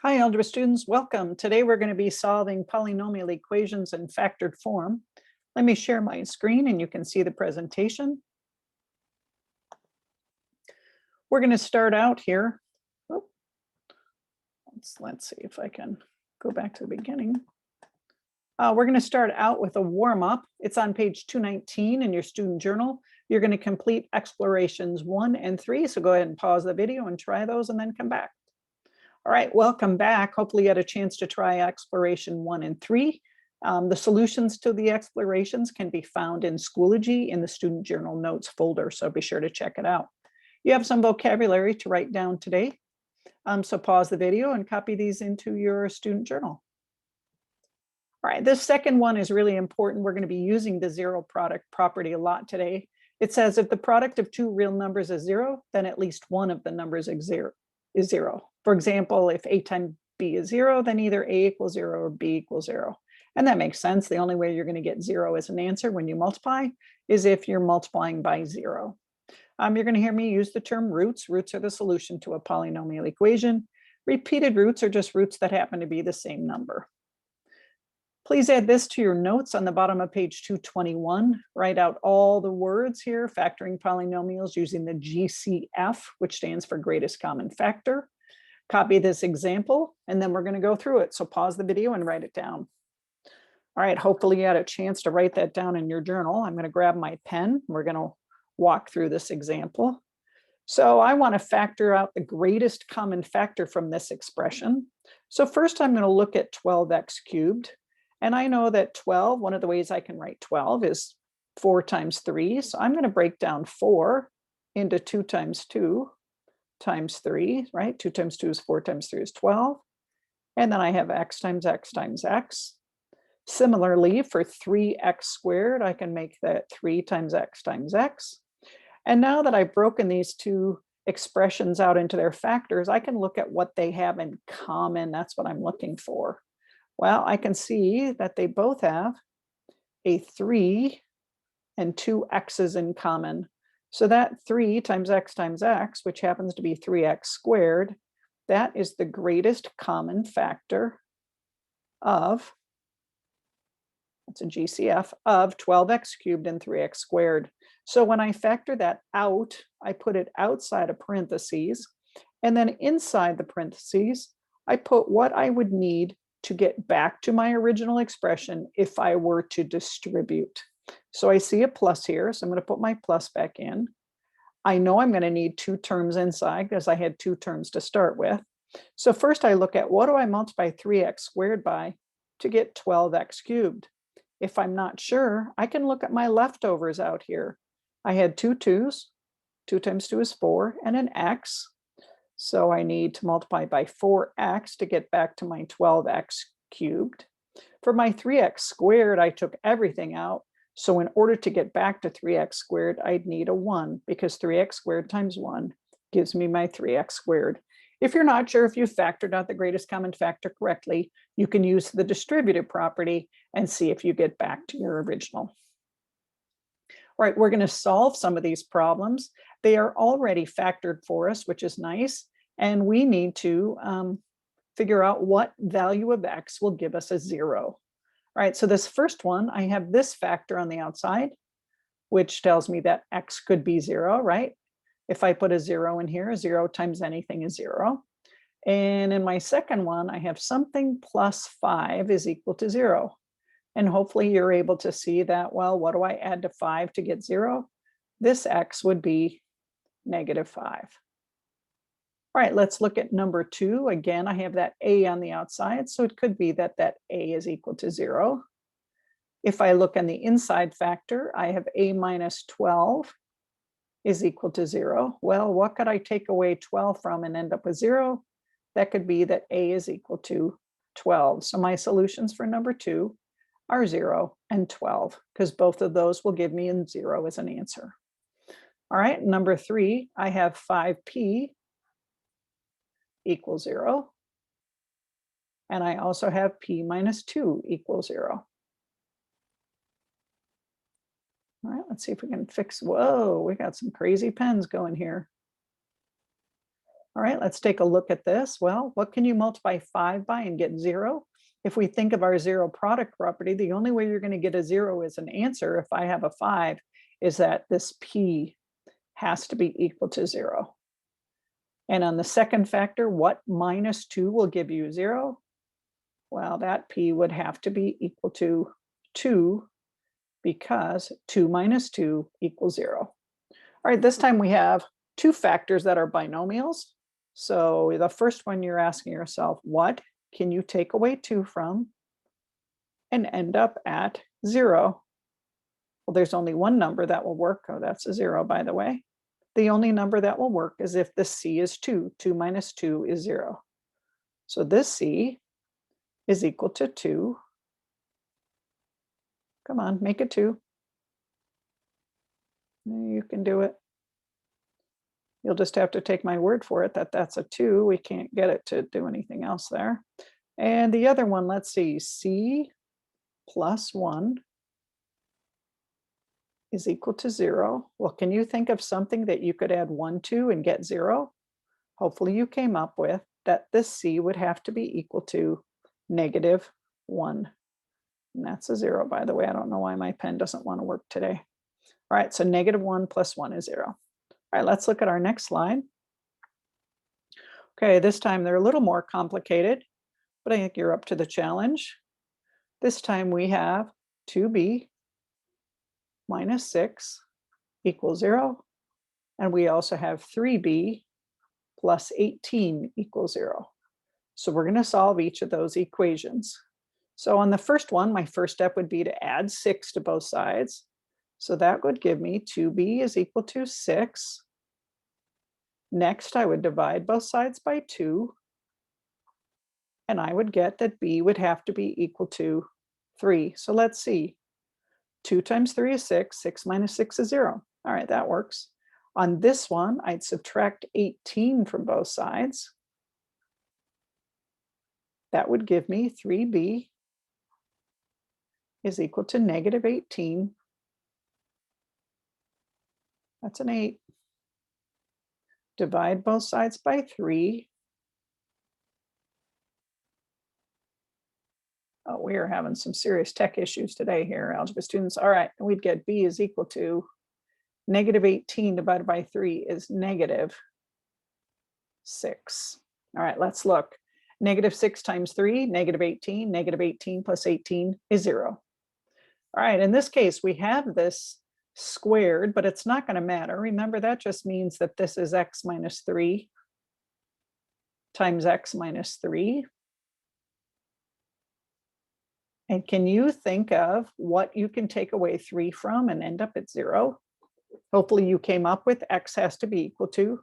Hi, algebra students, welcome. Today we're going to be solving polynomial equations in factored form. Let me share my screen and you can see the presentation. We're going to start out here. Oh, let's see if I can go back to the beginning. We're going to start out with a warm-up. It's on page 219 in your student journal. You're going to complete explorations 1 and 3. So go ahead and pause the video and try those and then come back. All right, welcome back. Hopefully you had a chance to try exploration 1 and 3. The solutions to the explorations can be found in Schoology in the student journal notes folder, so be sure to check it out. You have some vocabulary to write down today, so pause the video and copy these into your student journal. All right, this second one is really important. We're going to be using the zero product property a lot today. It says if the product of two real numbers is 0, then at least one of the numbers is zero. For example, if a times b is 0, then either a equals 0 or b equals 0. And that makes sense. The only way you're going to get 0 as an answer when you multiply is if you're multiplying by 0. You're going to hear me use the term roots. Roots are the solution to a polynomial equation. Repeated roots are just roots that happen to be the same number. Please add this to your notes on the bottom of page 221. Write out all the words here, factoring polynomials using the GCF, which stands for greatest common factor. Copy this example, and then we're going to go through it. So pause the video and write it down. All right, hopefully you had a chance to write that down in your journal. I'm going to grab my pen. We're going to walk through this example. So I want to factor out the greatest common factor from this expression. So first I'm going to look at 12x cubed. And I know that 12, one of the ways I can write 12 is 4 times 3. So I'm going to break down 4 into 2 times 2 times 3, right? 2 times 2 is 4 times 3 is 12. And then I have x times x times x. Similarly, for 3x squared, I can make that 3 times x times x. And now that I've broken these two expressions out into their factors, I can look at what they have in common. That's what I'm looking for. Well, I can see that they both have a 3 and 2 x's in common. So that 3 times x, which happens to be 3x squared, that is the greatest common factor of, that's a GCF, of 12x cubed and 3x squared. So when I factor that out, I put it outside of parentheses, and then inside the parentheses, I put what I would need to get back to my original expression if I were to distribute. So I see a plus here, so I'm going to put my plus back in. I know I'm going to need 2 terms inside because I had 2 terms to start with. So first I look at what do I multiply 3x squared by to get 12x cubed. If I'm not sure, I can look at my leftovers out here. I had 2 2's, 2 times 2 is 4, and an x. So I need to multiply by 4x to get back to my 12x cubed. For my 3x squared, I took everything out. So in order to get back to 3x squared, I'd need a 1 because 3x squared times 1 gives me my 3x squared. If you're not sure if you factored out the greatest common factor correctly, you can use the distributive property and see if you get back to your original. All right, we're going to solve some of these problems. They are already factored for us, which is nice. And we need to figure out what value of x will give us a 0. All right, so this first one, I have this factor on the outside, which tells me that x could be 0, right? If I put a 0 in here, 0 times anything is 0. And in my second one, I have something plus 5 is equal to 0. And hopefully you're able to see that, well, what do I add to 5 to get 0? This x would be -5. All right, let's look at number 2. Again, I have that a on the outside, so it could be that that a is equal to 0. If I look on the inside factor, I have a minus 12 is equal to 0. Well, what could I take away 12 from and end up with 0? That could be that a is equal to 12. So my solutions for number 2 are 0 and 12, because both of those will give me a 0 as an answer. All right, number 3, I have 5p equals 0. And I also have p minus 2 equals 0. All right, let's see if we can fix, whoa, we got some crazy pens going here. All right, let's take a look at this. Well, what can you multiply 5 by and get 0? If we think of our zero product property, the only way you're going to get a 0 as an answer if I have a 5 is that this p has to be equal to 0. And on the second factor, what minus 2 will give you 0? Well, that p would have to be equal to 2 because 2 minus 2 equals 0. All right, this time we have two factors that are binomials. So the first one you're asking yourself, what can you take away 2 from and end up at 0? Well, there's only one number that will work. Oh, that's a 0, by the way. The only number that will work is if the c is 2. 2 minus 2 is 0. So this c is equal to 2. Come on, make it 2. You can do it. You'll just have to take my word for it that that's a 2. We can't get it to do anything else there. And the other one, let's see, c plus 1 is equal to 0. Well, can you think of something that you could add 1 to and get 0? Hopefully you came up with that this c would have to be equal to negative 1. And that's a 0, by the way. I don't know why my pen doesn't want to work today. All right, so negative 1 plus 1 is 0. All right, let's look at our next slide. Okay, this time they're a little more complicated, but I think you're up to the challenge. This time we have 2b minus 6 equals 0. And we also have 3b plus 18 equals 0. So we're going to solve each of those equations. So on the first one, my first step would be to add 6 to both sides. So that would give me 2b is equal to 6. Next, I would divide both sides by 2. And I would get that b would have to be equal to 3. So let's see. 2 times 3 is 6. 6 minus 6 is 0. All right, that works. On this one, I'd subtract 18 from both sides. That would give me 3b is equal to negative 18. That's an 8. Divide both sides by 3. Oh, we are having some serious tech issues today here, algebra students. All right, we'd get b is equal to negative 18 divided by 3 is negative 6. All right, let's look. Negative 6 times 3, negative 18. Negative 18 plus 18 is 0. All right, in this case, we have this squared, but it's not going to matter. Remember, that just means that this is x minus 3 times x minus 3. And can you think of what you can take away 3 from and end up at 0? Hopefully you came up with x has to be equal to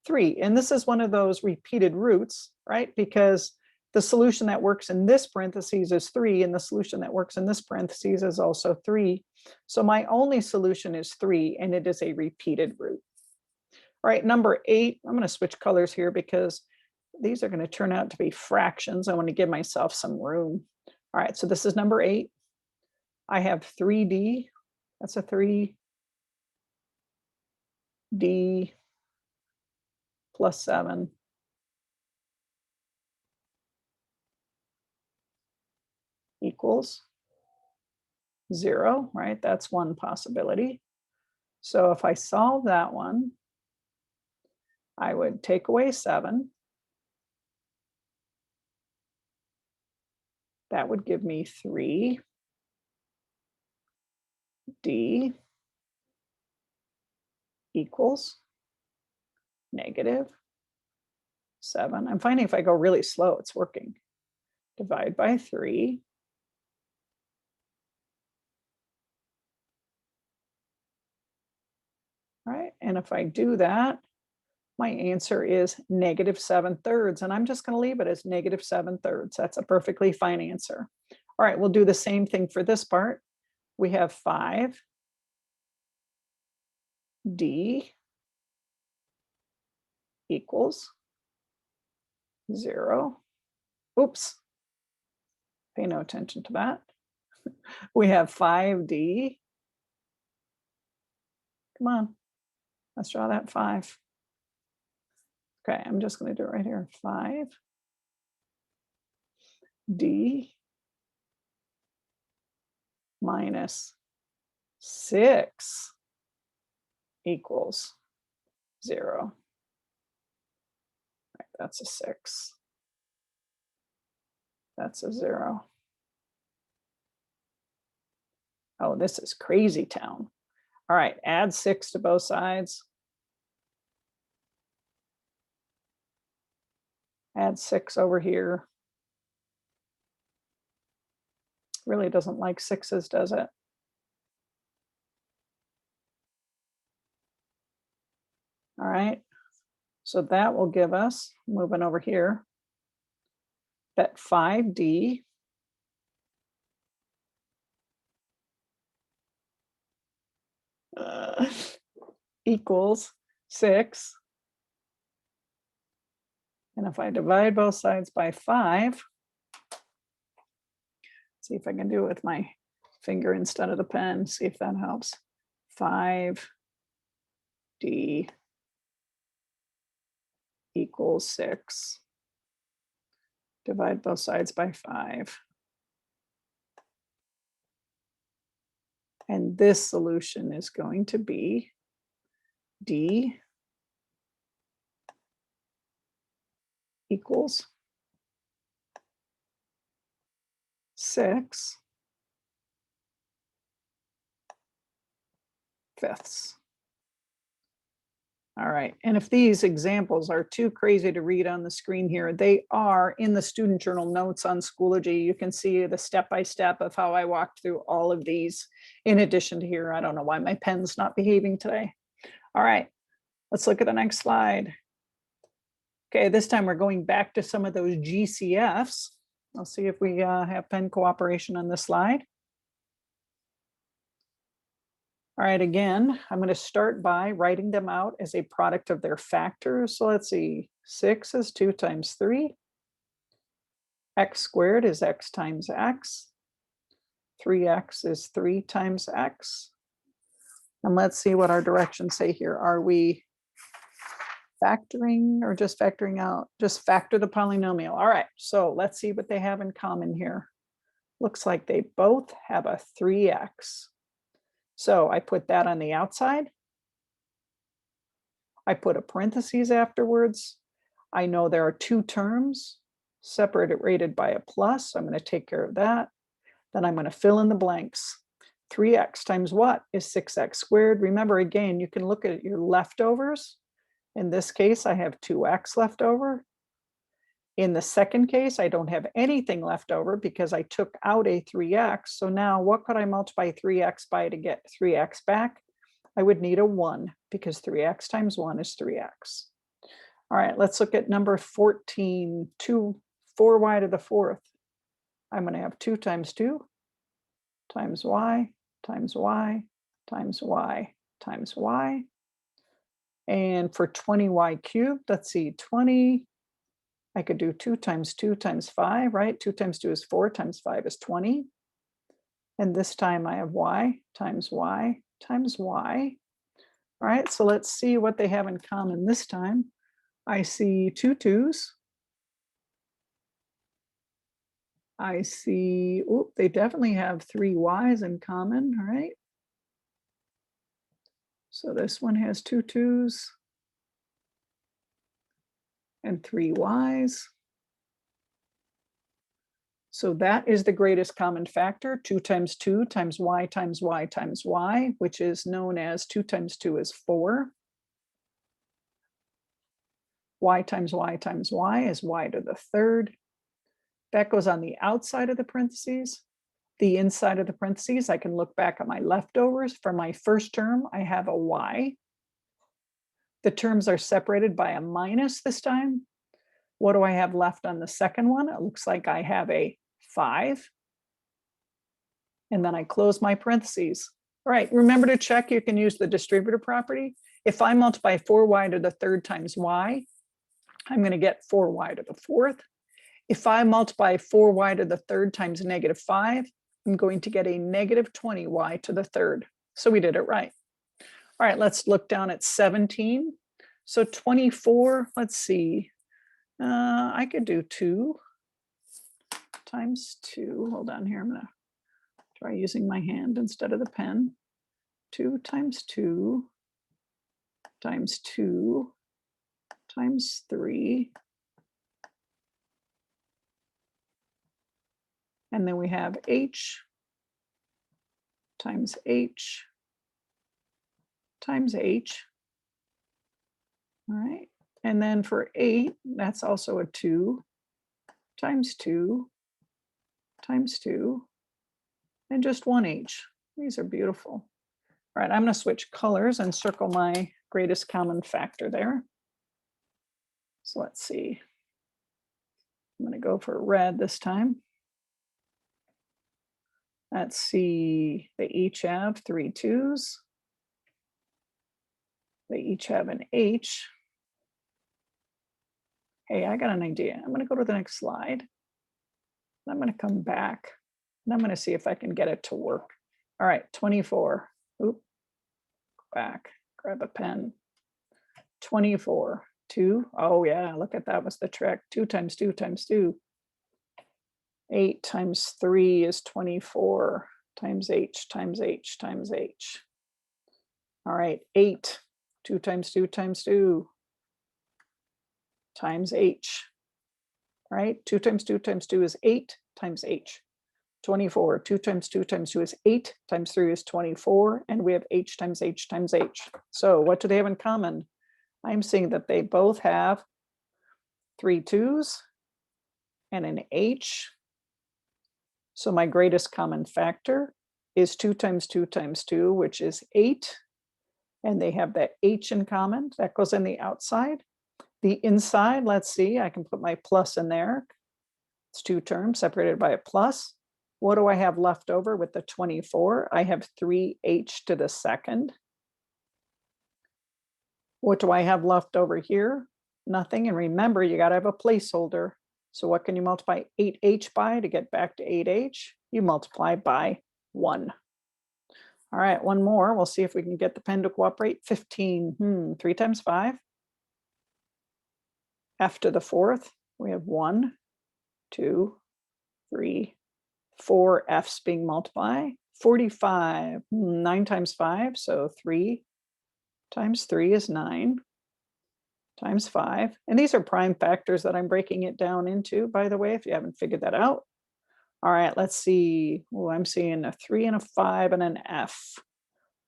3. And this is one of those repeated roots, right? Because the solution that works in this parentheses is 3, and the solution that works in this parentheses is also 3. So my only solution is 3, and it is a repeated root. All right, number 8, I'm going to switch colors here because these are going to turn out to be fractions. I want to give myself some room. All right, so this is number 8. I have 3d. That's a 3d plus 7 equals 0, right? That's one possibility. So if I solve that one, I would take away 7. That would give me 3d equals negative 7. I'm finding if I go really slow, it's working. Divide by 3. All right, and if I do that, my answer is negative 7/3, and I'm just going to leave it as negative 7/3. That's a perfectly fine answer. All right, we'll do the same thing for this part. We have 5d equals 0. Oops, pay no attention to that. We have 5d. Come on, let's draw that 5. Okay, I'm just going to do it right here. 5d minus 6 equals 0. Right, that's a 6. That's a 0. Oh, this is crazy town. All right, add 6 to both sides. Add 6 over here. Really doesn't like 6s, does it? All right, so that will give us, moving over here, that 5d equals 6. And if I divide both sides by 5, see if I can do it with my finger instead of the pen, see if that helps. 5d equals 6. Divide both sides by 5. And this solution is going to be d equals 6/5. All right, and if these examples are too crazy to read on the screen here, they are in the student journal notes on Schoology. You can see the step-by-step of how I walked through all of these in addition to here. I don't know why my pen's not behaving today. All right, let's look at the next slide. Okay, this time we're going back to some of those GCFs. I'll see if we have pen cooperation on this slide. All right, again, I'm going to start by writing them out as a product of their factors. So let's see, 6 is 2 times 3. X squared is x times x. 3x is 3 times x. And let's see what our directions say here. Are we factoring or just factoring out? Just factor the polynomial. All right, so let's see what they have in common here. Looks like they both have a 3x. So I put that on the outside. I put a parentheses afterwards. I know there are 2 terms separated by a plus. I'm going to take care of that. Then I'm going to fill in the blanks. 3x times what is 6x squared? Remember, again, you can look at your leftovers. In this case, I have 2x left over. In the second case, I don't have anything left over because I took out a 3x. So now what could I multiply 3x by to get 3x back? I would need a 1 because 3x times 1 is 3x. All right, let's look at number 14, 4y to the 4th. I'm going to have 2 times 2 times y times y times y times y. And for 20y cubed, let's see, 20, I could do 2 times 2 times 5, right? 2 times 2 is 4 times 5 is 20. And this time I have y times y times y. All right, so let's see what they have in common this time. I see 2 2's. I see, oh, they definitely have 3 y's in common, all right? So this one has 2 2's and 3 y's. So that is the greatest common factor, 2 times y times y times y, which is known as 2 times 2 is 4. Y times y times y is y to the 3rd. That goes on the outside of the parentheses. The inside of the parentheses, I can look back at my leftovers. For my first term, I have a y. The terms are separated by a minus this time. What do I have left on the second one? It looks like I have a 5. And then I close my parentheses. All right, remember to check, you can use the distributive property. If I multiply 4y to the 3rd times y, I'm going to get 4y to the 4th. If I multiply 4y to the 3rd times -5, I'm going to get a -20y to the 3rd. So we did it right. All right, let's look down at 17. So 24, let's see. I could do 2 times 2. Hold on here. I'm going to try using my hand instead of the pen. 2 times 2 times 2 times 3. And then we have h times h times h. All right. And then for 8, that's also a 2 times 2 times 2 and just 1h. These are beautiful. All right, I'm going to switch colors and circle my greatest common factor there. So let's see. I'm going to go for red this time. Let's see, they each have 3 2s. They each have an H. Hey, I got an idea. I'm going to go to the next slide. I'm going to come back and I'm going to see if I can get it to work. All right, 24. Oop, back, grab a pen. 24, 2. Oh yeah, look at that was the trick. 2 times 2 times 2. 8 times 3 is 24 times h times h times h. All right, 8. 2 times 2 times 2 times h. Right? 2 times 2 times 2 is 8 times h. 24. 2 times 2 times 2 is 8 times 3 is 24. And we have h times h times h. So what do they have in common? I'm seeing that they both have 3 2s and an h. So my greatest common factor is 2 times 2 times 2, which is 8. And they have that h in common. That goes in the outside. The inside, let's see, I can put my plus in there. It's 2 terms separated by a plus. What do I have left over with the 24? I have 3h to the second. What do I have left over here? Nothing. And remember, you got to have a placeholder. So what can you multiply 8h by to get back to 8h? You multiply by 1. All right, one more. We'll see if we can get the pen to cooperate. 15. 3 times 5. F to the 4th. We have 1, 2, 3, 4 F's being multiplied. 45. 9 times 5. So 3 times 3 is 9 times 5. And these are prime factors that I'm breaking it down into, by the way, if you haven't figured that out. All right, let's see. Oh, I'm seeing a 3 and a 5 and an F.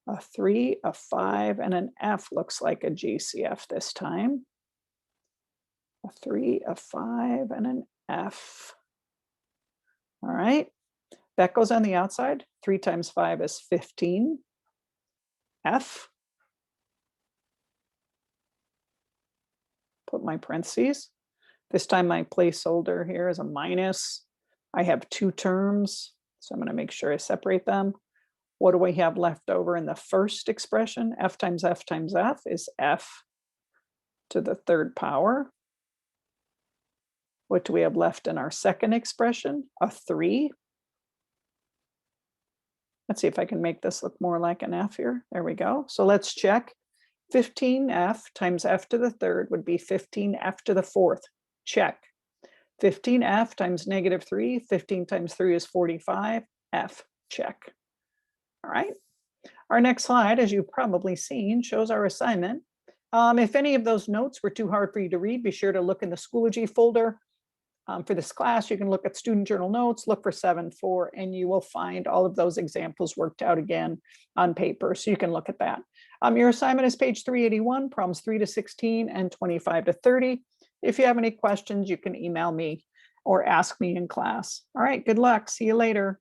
A 3, a 5, and an F looks like a GCF this time. A 3, a 5, and an F. All right, that goes on the outside. 3 times 5 is 15. F. Put my parentheses. This time my placeholder here is a minus. I have 2 terms, so I'm going to make sure I separate them. What do we have left over in the first expression? F times F times F is F to the 3rd power. What do we have left in our second expression? A 3. Let's see if I can make this look more like an F here. There we go. So let's check. 15F times F to the 3rd would be 15F to the 4th. Check. 15F times negative 3. 15 times 3 is 45. F. Check. All right. Our next slide, as you've probably seen, shows our assignment. If any of those notes were too hard for you to read, be sure to look in the Schoology folder. For this class, you can look at student journal notes, look for 7.4, and you will find all of those examples worked out again on paper, so you can look at that. Your assignment is page 381, problems 3 to 16 and 25 to 30. If you have any questions, you can email me or ask me in class. All right, good luck. See you later.